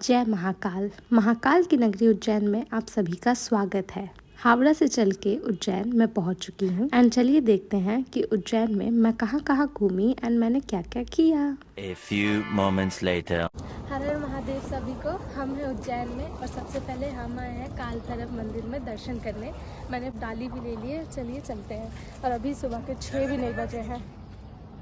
जय महाकाल। महाकाल की नगरी उज्जैन में आप सभी का स्वागत है। हावड़ा से चल के उज्जैन में पहुंच चुकी हूं एंड चलिए देखते हैं कि उज्जैन में मैं कहां कहां घूमी एंड मैंने क्या क्या किया। A few moments later. हर हर महादेव सभी को। हम हैं उज्जैन में और सबसे पहले हम आए हैं काल भैरव मंदिर में दर्शन करने। मैंने डाली भी ले ली है, चलिए चलते हैं। और अभी सुबह के 6 भी नहीं बजे हैं।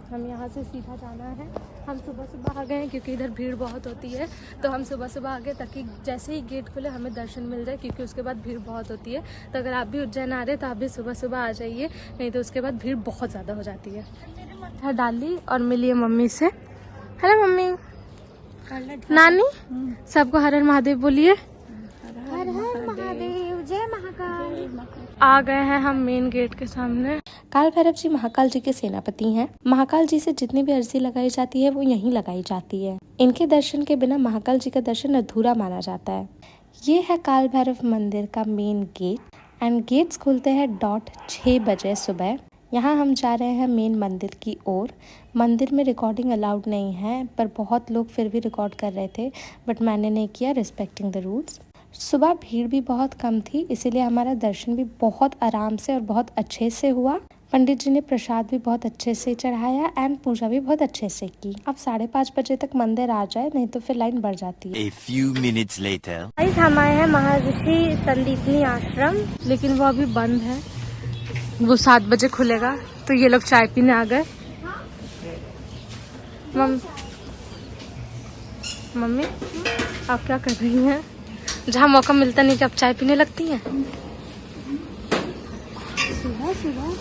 हम यहाँ से सीधा जाना है। हम सुबह सुबह आ गए हैं क्योंकि इधर भीड़ बहुत होती है, तो हम सुबह सुबह आ गए ताकि जैसे ही गेट खुले हमें दर्शन मिल जाए, क्योंकि उसके बाद भीड़ बहुत होती है। तो अगर आप भी उज्जैन आ रहे हैं तो आप भी सुबह सुबह आ जाइए, नहीं तो उसके बाद भीड़ बहुत ज़्यादा हो जाती है। डाली और मिलिए मम्मी से। हेलो मम्मी, नानी, सबको हर हर महादेव बोलिए। हर हर महादेव, जय महाकाल। आ गए हैं हम मेन गेट के सामने। काल भैरव जी महाकाल जी के सेनापति हैं। महाकाल जी से जितनी भी अर्जी लगाई जाती है वो यहीं लगाई जाती है। इनके दर्शन के बिना महाकाल जी का दर्शन अधूरा माना जाता है। ये है काल भैरव मंदिर का मेन गेट एंड गेट्स खुलते हैं 6 बजे सुबह। यहाँ हम जा रहे हैं मेन मंदिर की ओर। मंदिर में रिकॉर्डिंग अलाउड नहीं है, पर बहुत लोग फिर भी रिकॉर्ड कर रहे थे, बट मैंने नहीं किया, रिस्पेक्टिंग द रूल्स। सुबह भीड़ भी बहुत कम थी, इसीलिए हमारा दर्शन भी बहुत आराम से और बहुत अच्छे से हुआ। पंडित जी ने प्रसाद भी बहुत अच्छे से चढ़ाया एंड पूजा भी बहुत अच्छे से की। अब 5:30 बजे तक मंदिर आ जाए, नहीं तो फिर लाइन बढ़ जाती है। A few minutes later. हम आए हैं महर्षि संदीपनी आश्रम, लेकिन वो अभी बंद है। वो 7 बजे खुलेगा। तो ये लोग चाय पीने आ गए। मम्मी आप क्या कर रही हैं? जहाँ मौका मिलता नहीं कि आप चाय पीने लगती हैं। सुबह सुबह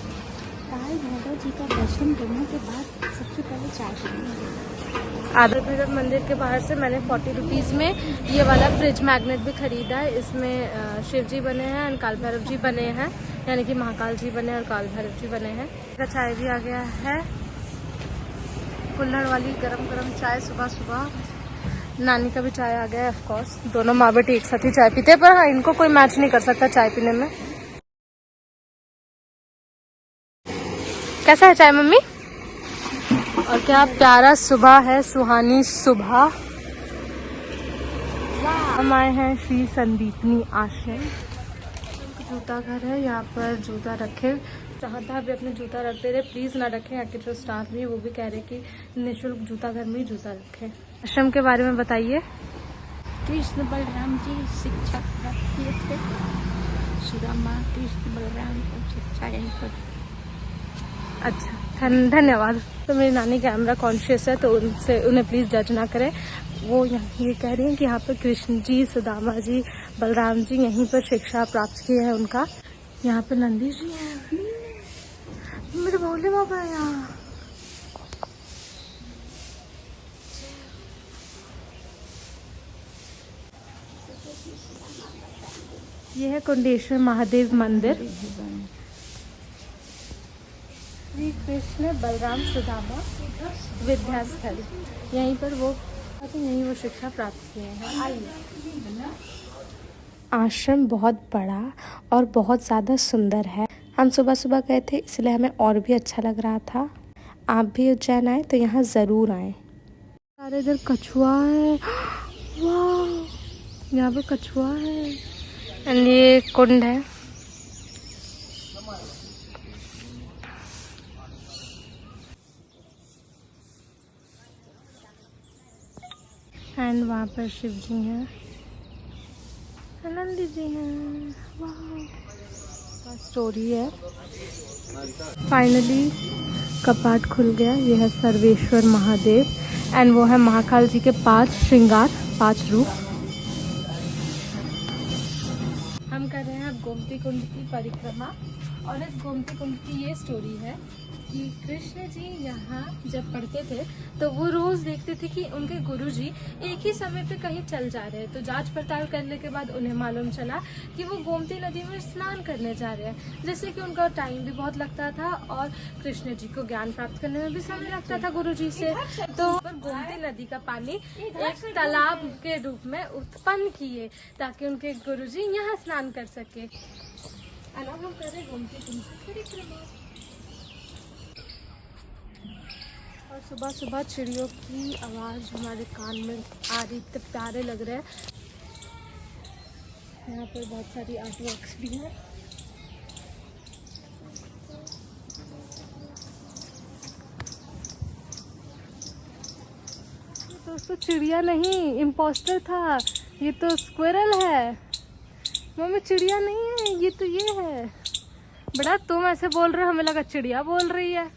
काल भैरव जी का दर्शन करने के बाद सबसे पहले चाय पीनी। आदर भैरव मंदिर के बाहर से मैंने 40 रुपीज़ में ये वाला फ्रिज मैग्नेट भी खरीदा है। इसमें शिव जी बने हैं और काल भैरव जी बने हैं, यानी कि महाकाल जी बने और काल भैरव जी बने हैं। चाय भी आ गया है, कुल्हड़ वाली गरम गरम चाय सुबह सुबह। नानी का भी चाय आ गया है, ऑफ कोर्स। दोनों माँ बेटी एक साथ ही चाय पीते हैं, पर हाँ, इनको कोई मैच नहीं कर सकता चाय पीने में। कैसा है चाय मम्मी? और क्या प्यारा सुबह है, सुहानी सुबह। हम आए हैं श्री संदीपनी आश्रम। जूता घर है, यहाँ पर जूता रखे, जहाँ तहाँ भी अपने जूता रखते रहे, प्लीज ना रखें। यहाँ के जो स्टाफ भी है वो भी कह रहे कि निःशुल्क जूता घर में ही जूता रखें। आश्रम के बारे में बताइए। कृष्ण बलराम जी शिक्षा प्राप्त किए थे। सुदामा कृष्ण बलराम को शिक्षा यहीं पर। अच्छा, धन्यवाद। तो मेरी नानी कैमरा कॉन्शियस है, तो उन्हें प्लीज जज ना करें। वो ये कह रही हैं कि यहाँ पर कृष्ण जी, सुदामा जी, बलराम जी यहीं पर शिक्षा प्राप्त की है उनका। यहाँ पे नंदी जी हैं, मेरे भोले बाबा है यहाँ। ये है कुंडेश्वर महादेव मंदिर। श्री कृष्ण बलराम सुदामा विद्यास्थल, यहीं पर वो शिक्षा प्राप्त किए हैं। आइए। आश्रम बहुत बड़ा और बहुत ज़्यादा सुंदर है। हम सुबह सुबह गए थे, इसलिए हमें और भी अच्छा लग रहा था। आप भी उज्जैन आए तो यहाँ ज़रूर आए। अरे इधर कछुआ है, वाह, यहाँ पे कछुआ है। एंड ये कुंड है। एंड वहाँ पर शिव जी हैं, नंदी जी हैं। वाह, स्टोरी है। फाइनली कपाट खुल गया। यह है सर्वेश्वर महादेव एंड वो है महाकाल जी के 5 श्रृंगार, 5 रूप। हम कर रहे हैं अब गोमती कुंड की परिक्रमा। और इस गोमती कुंड की ये स्टोरी है कि कृष्ण जी यहाँ जब पढ़ते थे तो वो रोज देखते थे कि उनके गुरुजी एक ही समय पे कहीं चल जा रहे हैं। तो जांच पड़ताल करने के बाद उन्हें मालूम चला कि वो गोमती नदी में स्नान करने जा रहे हैं, जिससे कि उनका टाइम भी बहुत लगता था और कृष्ण जी को ज्ञान प्राप्त करने में भी समय लगता था गुरुजी से। तो गोमती नदी का पानी एक तालाब के रूप में उत्पन्न किए ताकि उनके गुरुजी यहाँ स्नान कर सके। अब हम कर रहे गोमती कुंड की परिक्रमा। और सुबह सुबह चिड़ियों की आवाज़ हमारे कान में आ रही, इतने प्यारे लग रहे हैं। यहाँ पर बहुत सारी आर्ट वर्क्स भी हैं। दोस्तों चिड़िया नहीं, इम्पोस्टर था। ये तो स्क्विरल है। मम्मी चिड़िया नहीं है, ये तो ये है। बड़ा तुम ऐसे बोल रहे हो, हमें लगा चिड़िया बोल रही है।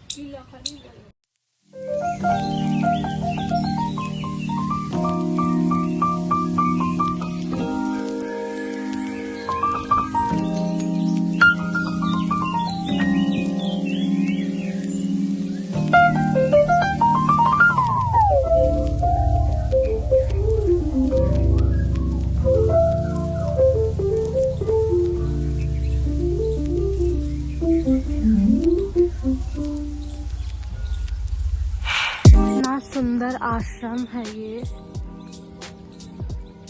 सुंदर आश्रम है ये।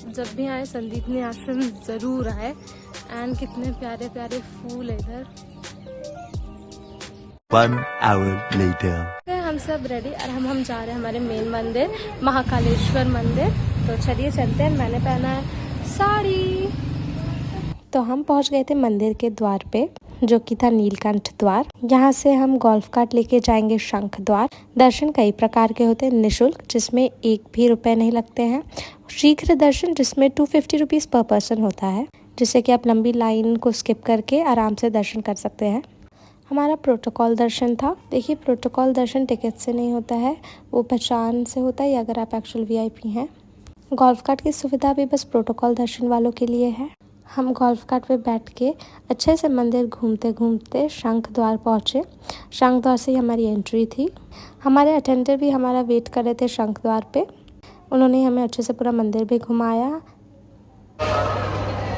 जब भी आए संदीपनी आश्रम जरूर आए। एंड कितने प्यारे प्यारे फूल है इधर। 1 hour later. हम सब रेडी और हम जा रहे हैं हमारे मेन मंदिर महाकालेश्वर मंदिर। तो चलिए चलते हैं। मैंने पहना है साड़ी। तो हम पहुंच गए थे मंदिर के द्वार पे, जो कि था नीलकंठ द्वार। यहाँ से हम गोल्फ कार्ट लेके जाएंगे शंख द्वार। दर्शन कई प्रकार के होते हैं, निःशुल्क जिसमें 1 भी रुपए नहीं लगते हैं, शीघ्र दर्शन जिसमें 250 रुपीज़ पर पर्सन होता है, जिससे कि आप लंबी लाइन को स्किप करके आराम से दर्शन कर सकते हैं। हमारा प्रोटोकॉल दर्शन था। देखिए प्रोटोकॉल दर्शन टिकट से नहीं होता है, वो पहचान से होता है, या अगर आप एक्चुअल VIP हैं। गोल्फ कार्ट की सुविधा भी बस प्रोटोकॉल दर्शन वालों के लिए है। हम गोल्फ कार्ट पे बैठ के अच्छे से मंदिर घूमते घूमते शंख द्वार पहुँचे। शंख द्वार से ही हमारी एंट्री थी। हमारे अटेंडर भी हमारा वेट कर रहे थे शंख द्वार पे। उन्होंने हमें अच्छे से पूरा मंदिर भी घुमाया।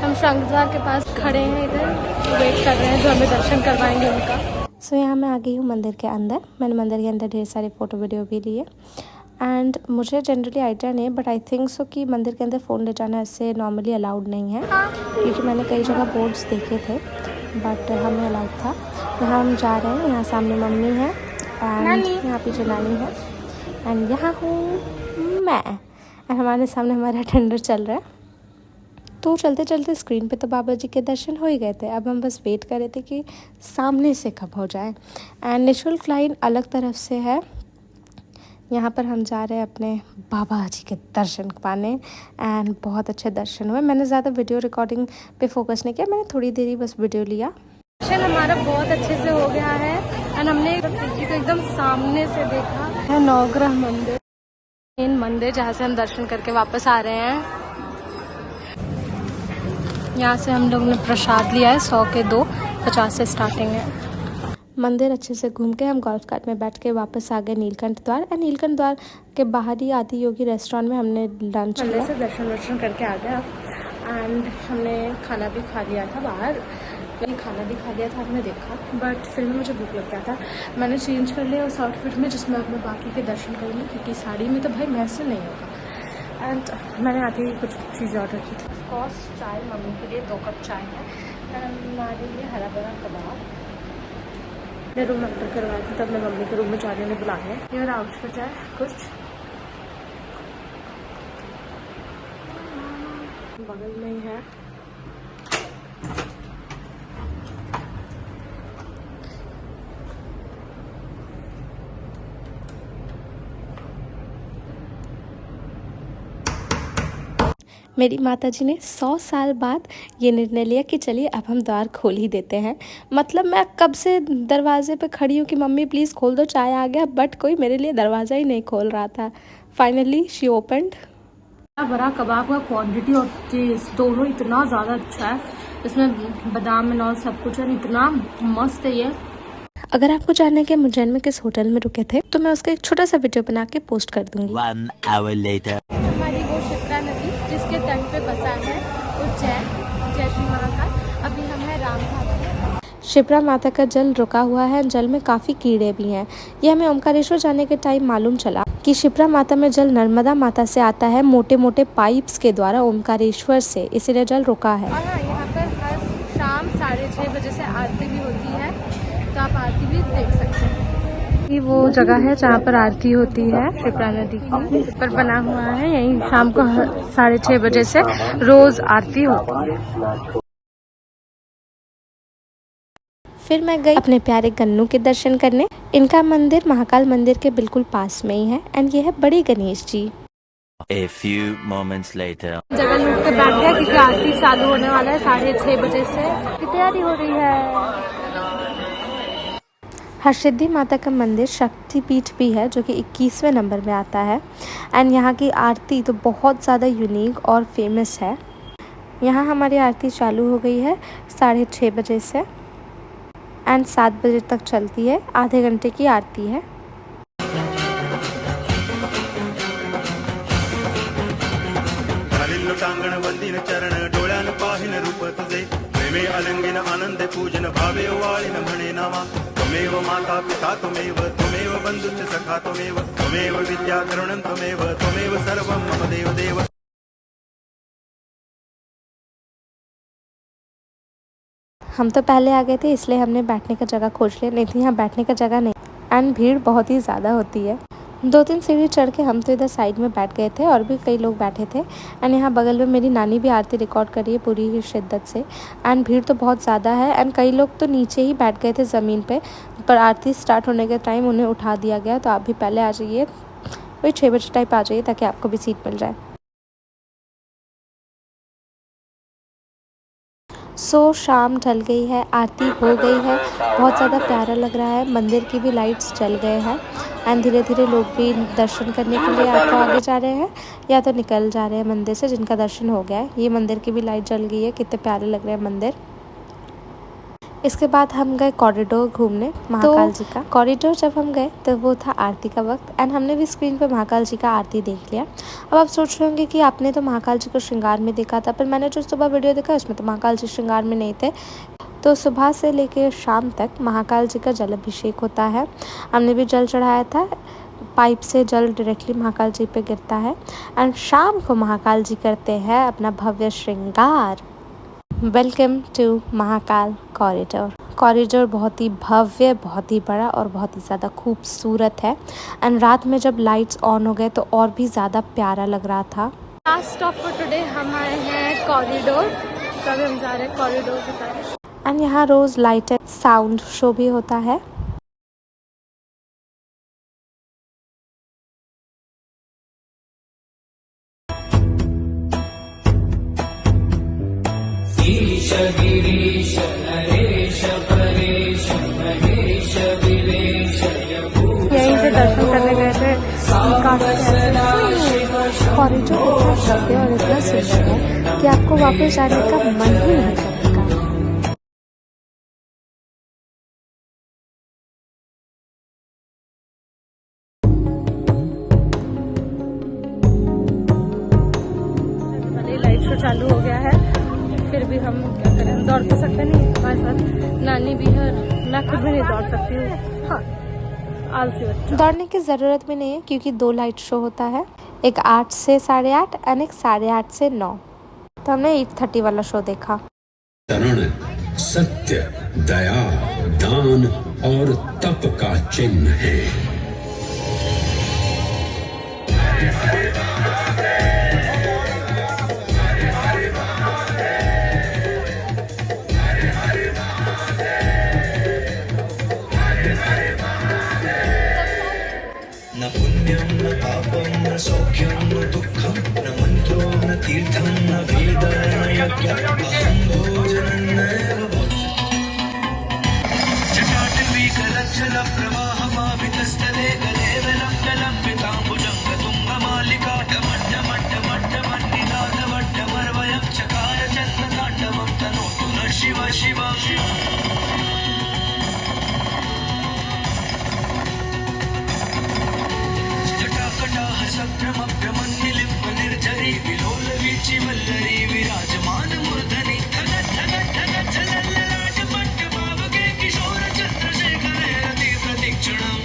हम शंख द्वार के पास खड़े हैं, इधर वेट कर रहे हैं जो हमें दर्शन करवाएंगे उनका। सो यहाँ मैं आ गई हूँ मंदिर के अंदर। मैंने मंदिर के अंदर ढेर सारे फ़ोटो वीडियो भी लिए। एंड मुझे जनरली आइडिया नहीं है, बट आई थिंक सो कि मंदिर के अंदर फ़ोन ले जाना ऐसे नॉर्मली अलाउड नहीं है, क्योंकि मैंने कई जगह बोर्ड्स देखे थे, बट हमें अलाउड था। यहाँ हम जा रहे हैं। यहाँ सामने मम्मी है एंड यहाँ पीछे नानी है एंड यहाँ हूँ मैं। एंड हमारे सामने हमारा अटेंडर चल रहा है। तो चलते चलते स्क्रीन पे तो बाबा जी के दर्शन हो ही गए थे। अब हम बस वेट कर रहे थे कि सामने से कब हो जाए। एंड निःशुल्क लाइन अलग तरफ से है। यहाँ पर हम जा रहे हैं अपने बाबा जी के दर्शन पाने। एंड बहुत अच्छे दर्शन हुए। मैंने ज़्यादा वीडियो रिकॉर्डिंग पे फोकस नहीं किया, मैंने थोड़ी देर ही बस वीडियो लिया। दर्शन हमारा बहुत अच्छे से हो गया है। एंड हमने जी को एकदम सामने से देखा है। नवग्रह मंदिर, मेन मंदिर, जहाँ से हम दर्शन करके वापस आ रहे हैं। यहाँ से हम लोग ने प्रसाद लिया है 100 के 2, 50 से स्टार्टिंग है। मंदिर अच्छे से घूम के हम गोल्फ कार्ट में बैठ के वापस आ गए नीलकंठ द्वार। एंड नीलकंठ द्वार के बाहर ही आदि योगी रेस्टोरेंट में हमने लंच किया। से दर्शन करके आ गया। एंड हमने खाना भी खा लिया था बाहर। खाना भी खा लिया था, आपने देखा, बट फिर भी मुझे भूख लग गया था। मैंने चेंज कर लिया उस आउटफिट में जिसमें अब मैं बाकी के दर्शन करूँगी, क्योंकि साड़ी में तो भाई मैसे नहीं होगा। एंड मैंने आते ही कुछ चीज़ें ऑर्डर की थी। ऑफकोर्स चाय, मम्मी के लिए 2 कप चाय है। एंड हमारे लिए हरा भरा कबाब। मैं रूम अंदर करवाया था, तब मैं मम्मी के रूम में जाने ने बुलाया। ये मेरा आउटफिट है कुछ। बगल में ही है। मेरी माताजी ने 100 साल बाद ये निर्णय लिया कि चलिए अब हम द्वार खोल ही देते हैं। मतलब मैं कब से दरवाजे पे खड़ी हूँ कि मम्मी प्लीज़ खोल दो, चाय आ गया, बट कोई मेरे लिए दरवाज़ा ही नहीं खोल रहा था। Finally she opened. बड़ा कबाब का क्वांटिटी और टेस्ट दोनों इतना ज़्यादा अच्छा है। इसमें बादाम और सब कुछ है, इतना मस्त है ये। अगर आपको जानना है कि हम उज्जैन में किस होटल में रुके थे, तो मैं उसका एक छोटा सा वीडियो बना के पोस्ट कर दूंगी। 1 hour later. हमारी वो शिप्रा नदी जिसके तट पे बसा है उज्जैन, जय श्री महाकाल। अभी हम हैं रामघाट में। शिप्रा माता का जल रुका हुआ है। जल में काफ़ी कीड़े भी हैं। ये हमें ओमकारेश्वर जाने के टाइम मालूम चला कि शिप्रा माता में जल नर्मदा माता से आता है, मोटे मोटे पाइप्स के द्वारा ओमकारेश्वर से, इसीलिए जल रुका है। और हाँ, यहाँ पर हर शाम 6:30 बजे से आरती भी होती है, तो आप आरती भी देख सकते हैं। ये वो जगह है जहाँ पर आरती होती है शिप्रा नदी की, पर बना हुआ है। यहीं शाम को 6:30 बजे से रोज आरती होती है। फिर मैं गई अपने प्यारे गन्नू के दर्शन करने। इनका मंदिर महाकाल मंदिर के बिल्कुल पास में ही है एंड ये है बड़ी Ganesh ji. A few moments later. जगह लूट के बैठ गया क्योंकि आरती चालू होने वाला है 6:30 बजे से की तैयारी हो रही है। हरसिद्धि माता का मंदिर शक्तिपीठ भी है जो कि 21वें नंबर में आता है एंड यहाँ की आरती तो बहुत ज़्यादा यूनिक और फेमस है। यहाँ हमारी आरती चालू हो गई है 6:30 बजे से एंड 7 बजे तक चलती है। आधे घंटे की आरती है। टांगण वंदिन चरण डोळ्यान पाहिन रूप तुझे प्रेमे अलंगिन आनंदे पूजन भावे वाळिन म्हणे नामा त्वमेव माता पिता त्वमेव बंधुश्च सखा त्वमेव विद्या करुणं त्वमेव सर्वं मम देव देव। हम तो पहले आ गए थे इसलिए हमने बैठने का जगह खोज लिया, नहीं तो यहाँ बैठने का जगह नहीं एंड भीड़ बहुत ही ज़्यादा होती है। 2-3 सीढ़ी चढ़ के हम तो इधर साइड में बैठ गए थे और भी कई लोग बैठे थे एंड यहाँ बगल में मेरी नानी भी आरती रिकॉर्ड करी है पूरी ही शिद्दत से एंड भीड़ तो बहुत ज़्यादा है एंड कई लोग तो नीचे ही बैठ गए थे ज़मीन पे, पर आरती स्टार्ट होने के टाइम उन्हें उठा दिया गया। तो आप भी पहले आ जाइए, वही 6 बजे टाइप आ जाइए ताकि आपको भी सीट मिल जाए। शाम ढल गई है, आरती हो गई है, बहुत ज़्यादा प्यारा लग रहा है। मंदिर की भी लाइट्स जल गए हैं एंड धीरे धीरे लोग भी दर्शन करने के लिए या तो आगे जा रहे हैं या तो निकल जा रहे हैं मंदिर से, जिनका दर्शन हो गया है। ये मंदिर की भी लाइट जल गई है, कितने प्यारे लग रहे हैं मंदिर। इसके बाद हम गए कॉरिडोर घूमने महाकाल जी का। कॉरिडोर जब हम गए तो वो था आरती का वक्त एंड हमने भी स्क्रीन पे महाकाल जी का आरती देख लिया। अब आप सोच रहे होंगे कि आपने तो महाकाल जी को श्रृंगार में देखा था, पर मैंने जो सुबह वीडियो देखा उसमें तो महाकाल जी श्रृंगार में नहीं थे। तो सुबह से लेकर शाम तक महाकाल जी का जल अभिषेक होता है। हमने भी जल चढ़ाया था, पाइप से जल डायरेक्टली महाकाल जी पे गिरता है एंड शाम को महाकाल जी करते हैं अपना भव्य श्रृंगार। Welcome to Mahakal corridor. Corridor बहुत ही भव्य, बहुत ही बड़ा और बहुत ही ज़्यादा खूबसूरत है एंड रात में जब लाइट्स ऑन हो गए तो और भी ज़्यादा प्यारा लग रहा था। लास्ट स्टॉप फॉर टुडे हम आए हैं कॉरिडोर, तब हम जा रहे हैं कॉरिडोर की तरफ एंड यहाँ रोज़ लाइट एंड साउंड शो भी होता है। यहीं से दर्शन करने गए थे। कॉरिडोर इतना भव्य और इतना सुंदर है कि आपको वापस जाने का मन ही नहीं करेगा। लाइट शो चालू हो गया है, फिर भी हम क्या करें, हम दौड़ तो सकते नहीं, हमारे साथ नानी भी है और मैं खुद भी नहीं दौड़ सकती हूँ। हाँ, आलसी बच्चा। दौड़ने की ज़रूरत भी नहीं है क्योंकि 2 लाइट शो होता है, एक 8 से 8:30 और एक 8:30 से 9। तो हमने 8:30 वाला शो देखा। तरुण सत्य, दया, दान और तप का चिन्ह है। न पुण्यं न पापं न सौख्यं न दुःखं न मन्त्रो न तीर्थं न वेदं न यज्ञं अहं भोजनं नैव जटाटवीकलज्जलप्रवाहमावितस्तले गले विलम्बिताम्बुजं तुङ्गमालिका डमड्डमड्डमड्डमन्निनादवड्डमर्वयं चकार चन्द्रताण्डवं तनोतु न शिव शिव शिव। निर्जरी विलोल वीची वल्लरी विराजमान मूर्धनि प्रतीक्षणम्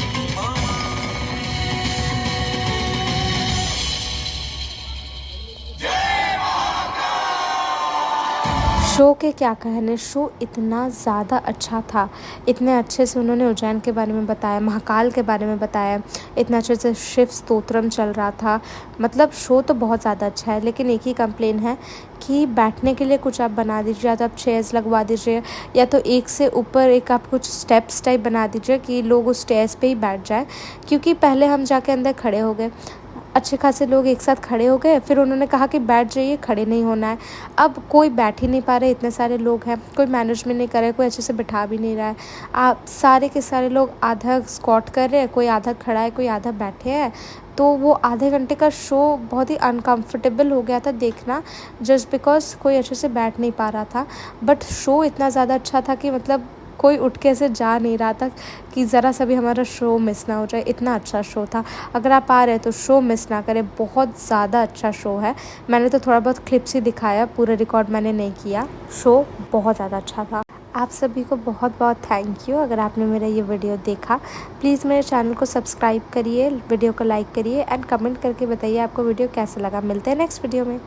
शो के क्या कहने, शो इतना ज़्यादा अच्छा था। इतने अच्छे से उन्होंने उज्जैन के बारे में बताया, महाकाल के बारे में बताया, इतना अच्छे से शिव स्तोत्रम चल रहा था। मतलब शो तो बहुत ज़्यादा अच्छा है, लेकिन एक ही कंप्लेन है कि बैठने के लिए कुछ आप बना दीजिए, या तो आप चेयर्स लगवा दीजिए, या तो एक से ऊपर एक आप कुछ स्टेप्स टाइप बना दीजिए कि लोग उस स्टेयर्स पे ही बैठ जाए। क्योंकि पहले हम जाके अंदर खड़े हो गए, अच्छे खासे लोग एक साथ खड़े हो गए, फिर उन्होंने कहा कि बैठ जाइए, खड़े नहीं होना है। अब कोई बैठ ही नहीं पा रहे, इतने सारे लोग हैं, कोई मैनेजमेंट नहीं कर रहा है, कोई अच्छे से बिठा भी नहीं रहा है। आप सारे के सारे लोग आधा स्क्वाट कर रहे हैं, कोई आधा खड़ा है, कोई आधा बैठे हैं। तो वो आधे घंटे का शो बहुत ही अनकम्फर्टेबल हो गया था देखना, जस्ट बिकॉज कोई अच्छे से बैठ नहीं पा रहा था। बट शो इतना ज़्यादा अच्छा था कि मतलब कोई उठ के ऐसे जा नहीं रहा था कि ज़रा सा भी हमारा शो मिस ना हो जाए। इतना अच्छा शो था। अगर आप आ रहे हैं तो शो मिस ना करें, बहुत ज़्यादा अच्छा शो है। मैंने तो थोड़ा बहुत क्लिप्स ही दिखाया, पूरा रिकॉर्ड मैंने नहीं किया। शो बहुत ज़्यादा अच्छा था। आप सभी को बहुत बहुत थैंक यू। अगर आपने मेरा ये वीडियो देखा, प्लीज़ मेरे चैनल को सब्सक्राइब करिए, वीडियो को लाइक करिए एंड कमेंट करके बताइए आपको वीडियो कैसा लगा। मिलते हैं नेक्स्ट वीडियो में।